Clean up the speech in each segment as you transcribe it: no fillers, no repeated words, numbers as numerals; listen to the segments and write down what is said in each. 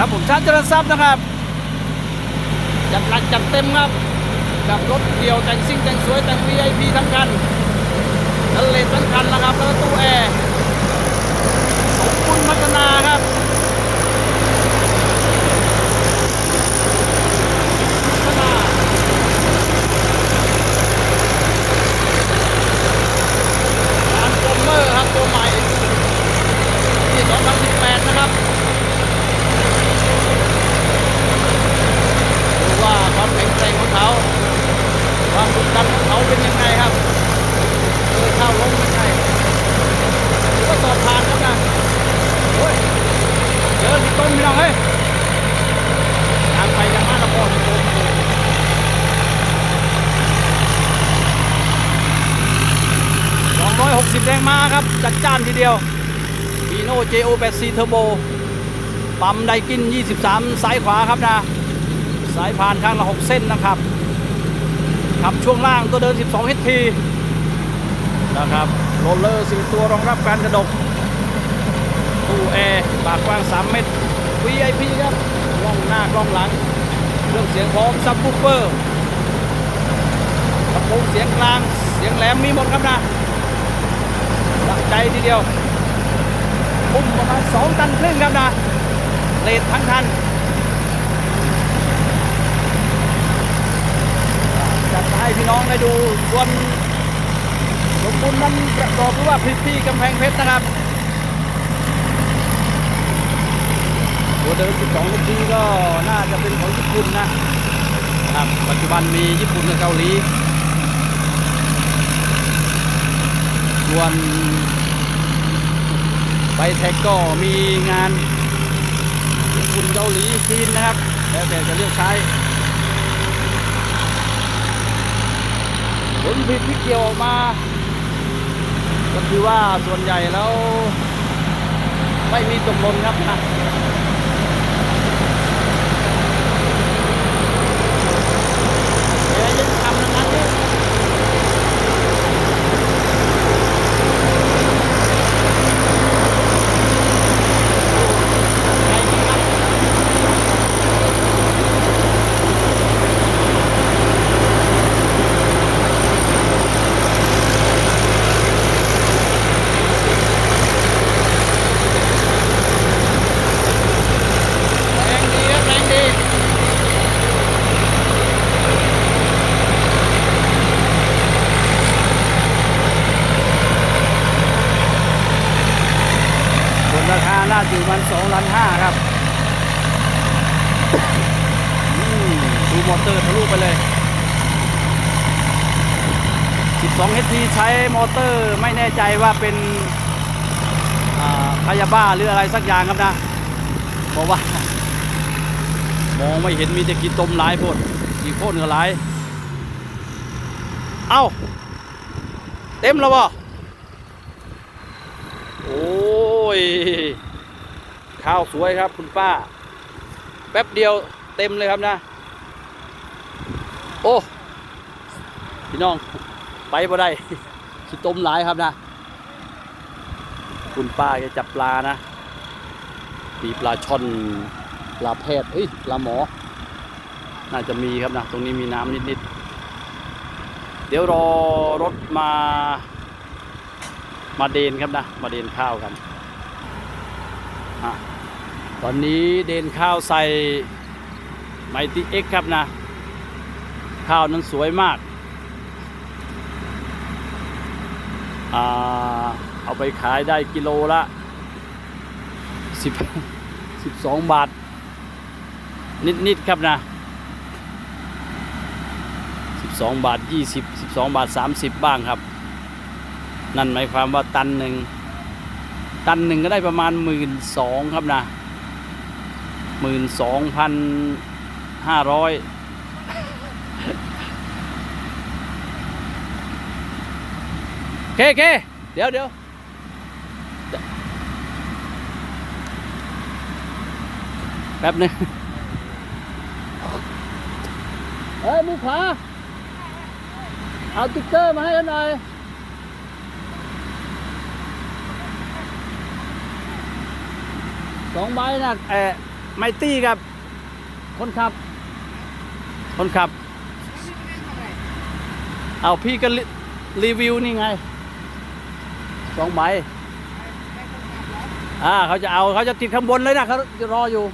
ครับผมชาญเจริญทรัพย์นะครับจัดหนักจัดเต็มครับกับรถเดี่ยวแต่งซิ่งแต่งสวยแต่ง VIP ทั้งคันทั้งเลนทั้งคันนะครับแล้วก็ตู้แอร์สมบูรณ์พัฒนาครับพัฒนาร้านโกลเมอร์ครับตัวใหม่ปี2018นะครับดูว่าความแข็งแกร่งของเขาความดุดันของเขาเป็นยังไงครับเข้าลงยังไงหรือว่าสอบผ่านครับนะโอ้ยเจอที่ต้นพี่น้องเฮ้ยทางไปยังมาละพอที่ต้น260แรงม้าครับจัดจ้านทีเดียวฟีโน่ JO80 เทอร์โบปั๊มไดกิน23สายขวาครับนะสายผ่านข้างละ6เส้นนะครับขับช่วงล่างตัวเดิน12 HPนะครับโรลเลอร์4ตัวรองรับการกระดกตู้แอร์ปากกว้าง3เมตร VIP ครับกล้องหน้ากล้องหลังเครื่องเสียงพร้อมซับวูฟเฟอร์ลำโพงเสียงกลางเสียงแหลมมีหมดครับนะตั้งใจทีเดียวอุ้มประมาณ2 ตันครึ่งครับนะเลททั้งคันจัดให้พี่น้องได้ดูส่วนสมบูรณ์นั้นประกอบด้วยว่าพี่กำแพงเพชรนะครับตัวเดิม12 นาทีก็น่าจะเป็นของญี่ปุ่นนะครับปัจจุบันมีญี่ปุ่นกับเกาหลีส่วนไบแท็กก็มีงานญี่ปุ่นเกาหลีจีนนะครับแล้วแต่จะเลือกใช้ผลผิดที่เกี่ยวออกมาก็คือว่าส่วนใหญ่แล้วไม่มีตกหล่นครับนะยังทำนั้นนี่ราคาน่าจะอยู่มัน2.5 ล้านครับดูมอเตอร์ทะลุไปเลย12 HP ใช้มอเตอร์ไม่แน่ใจว่าเป็นคายาบ้าหรืออะไรสักอย่างครับนะเพราะว่ามองไม่เห็นมีแต่กีต้มหลายโพดกีโค่นก็หลายเอ้าเต็มแล้วบ่โอ้ยข้าวสวยครับคุณป้าแป๊บเดียวเต็มเลยครับนะโอ้พี่น้องไปบ่ได้ขี้ต้มหลายครับนะคุณป้าจะจับปลานะมีปลาช่อนปลาแพทย์ปลาหมอน่าจะมีครับนะตรงนี้มีน้ำนิดๆเดี๋ยวรอรถมาเดนครับนะมาเดนข้าวกันตอนนี้เดนข้าวใส่ไมตี้เอ็กครับนะข้าวนั้นสวยมากเอาไปขายได้กิโลละ12 บาทนิดๆครับนะ12 บาท 20 12 บาท 30บ้างครับนั่นหมายความว่าตันหนึ่งก็ได้ประมาณ12,000ครับนะ12,500เคเดี๋ยวแป๊บนึงมือขวาเอาติ๊กเกอร์มาให้กันหน่อย2 ใบนะ ไมตี้กับคนขับ คนขับ เอาพี่ก็รีวิวนี่ไง2 ใบเขาจะติดข้างบนเลยนะเขาจะรออยู่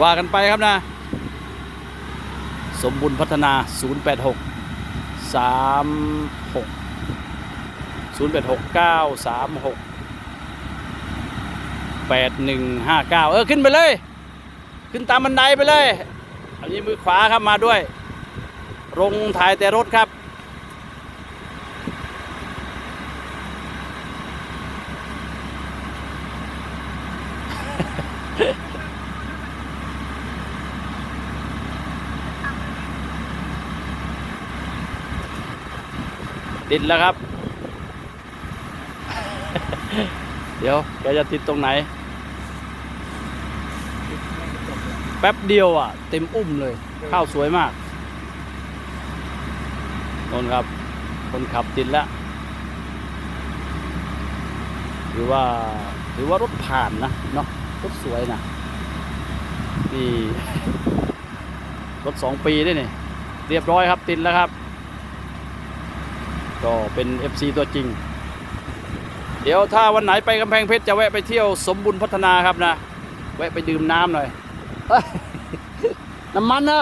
ว่ากันไปครับนะ สมบุญพัฒนา 086 36 086 936 8159ขึ้นไปเลย ขึ้นตามบันไดไปเลย อันนี้มือขวาครับมาด้วยลงถ่ายแต่รถครับ ติดแล้วครับ เดี๋ยวแกจะติดตรงไหน แป๊บเดียวอ่ะเต็มอุ้มเลยข้าวสวยมากนนครับคนขับติดแล้วหรือว่ารถผ่านนะเนาะรถสวยนะนี่ รถ2 ปีด้วยนี่เรียบร้อยครับติดแล้วครับก็เป็น FC ตัวจริงเดี๋ยวถ้าวันไหนไปกำแพงเพชรจะแวะไปเที่ยวสมบุญพัฒนาครับนะแวะไปดื่มน้ำหน่อย น้ำมันนะ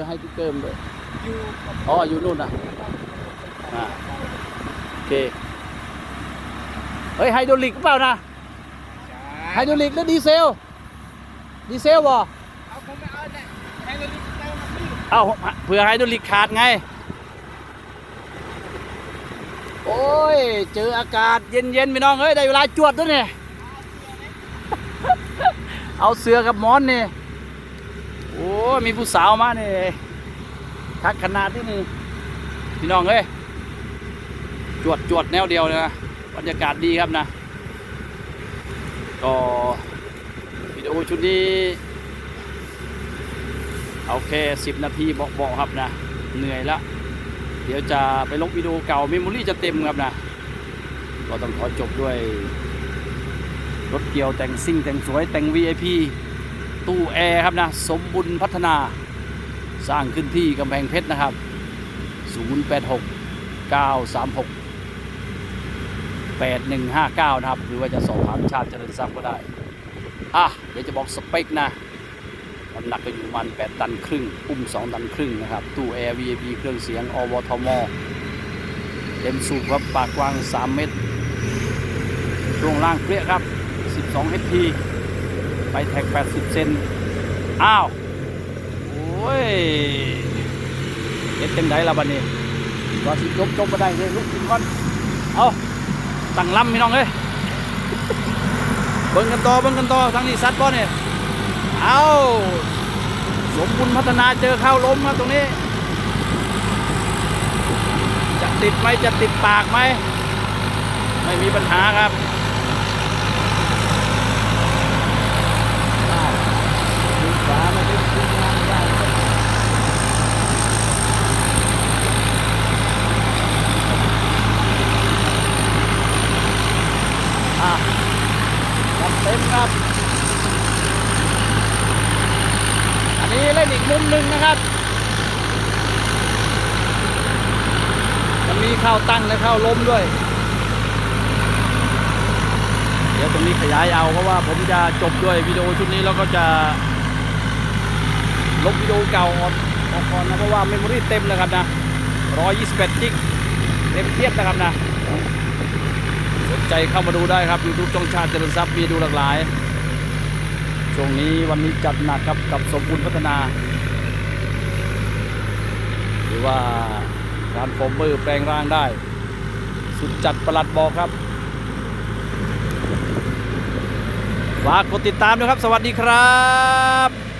ให้ที่เติมเลยอยู่นู่นนะโอเคเฮ้ยไฮดรอลิกเปล่านะไฮดรอลิกหรือดีเซลบ่เอาเผื่อไฮดรอลิกขาดไงโอ้ยเจออากาศเย็นๆพี่น้องเอ้ยได้เวลาจวดด้วยเนี่ย เอาเสือกับหมอนนี่โอ้มีผู้สาวมาเนี่ยทักขนาดที่นี่พี่น้องเอ้ยจวดแนวเดียวเลยนะบรรยากาศดีครับนะก็วิดีโอชุดนี้โอเค10 นาทีบอกครับนะเหนื่อยแล้วเดี๋ยวจะไปลงวิดีโอเก่าเมมโมรี่จะเต็มครับนะก็ต้องขอจบด้วยรถเกี่ยวแต่งซิ่งแต่งสวยแต่ง VIP ตู้แอร์ครับนะสมบุญพัฒนาสร้างขึ้นที่กำแพงเพชรนะครับ 086 936 8159นะครับหรือว่าจะสอบถามชาติเจริญทรัพย์ก็ได้เดี๋ยวจะบอกสเปคนะน้ำหนักก็อยู่ประมาณ8 ตันครึ่งอุ้ม2 ตันครึ่งนะครับตู้แอร์ VIP เครื่องเสียงอวทมเต็มสูบครับปากกว้าง3 เมตรช่วงล่างเปรี้ยครับ12 HP ไปแท็ก80 เซนโอ้ยเอ็ดเป็นไดละบัดนี้ว่าสิจบมาได้เลยลุกขึ้นก่อนเอาตั้งลำพี่น้องเอ้ยเบิ่งกันต่อทางนี้ซัดบ่เนี่ยเอาสมบุญพัฒนาเจอเข้าล้มครับตรงนี้จะติดไหมจะติดปากไหมไม่มีปัญหาครับเต็มครับอันนี้เล่นอีกมุมหนึ่งนะครับจะมีเข้าตั้งและเข้าล้มด้วยเดี๋ยวตรงนี้ขยายเอาเพราะว่าผมจะจบด้วยวิดีโอชุดนี้แล้วก็จะลบวิดีโอเก่าออกก่อนนะเพราะว่าเมมโมรี่เต็มนะครับนะ128 จิกเต็มเทียบนะครับนะสนใจเข้ามาดูได้ครับ YouTube ช่องชาติเจริญทรัพย์มีดูหลากหลายช่วงนี้วันนี้จัดหนักครับกับสมบูรณ์พัฒนาหรือว่าการฟอร์เมอร์แปลงร่างได้สุดจัดประหลัดบอกครับฝากกดติดตามด้วยครับสวัสดีครับ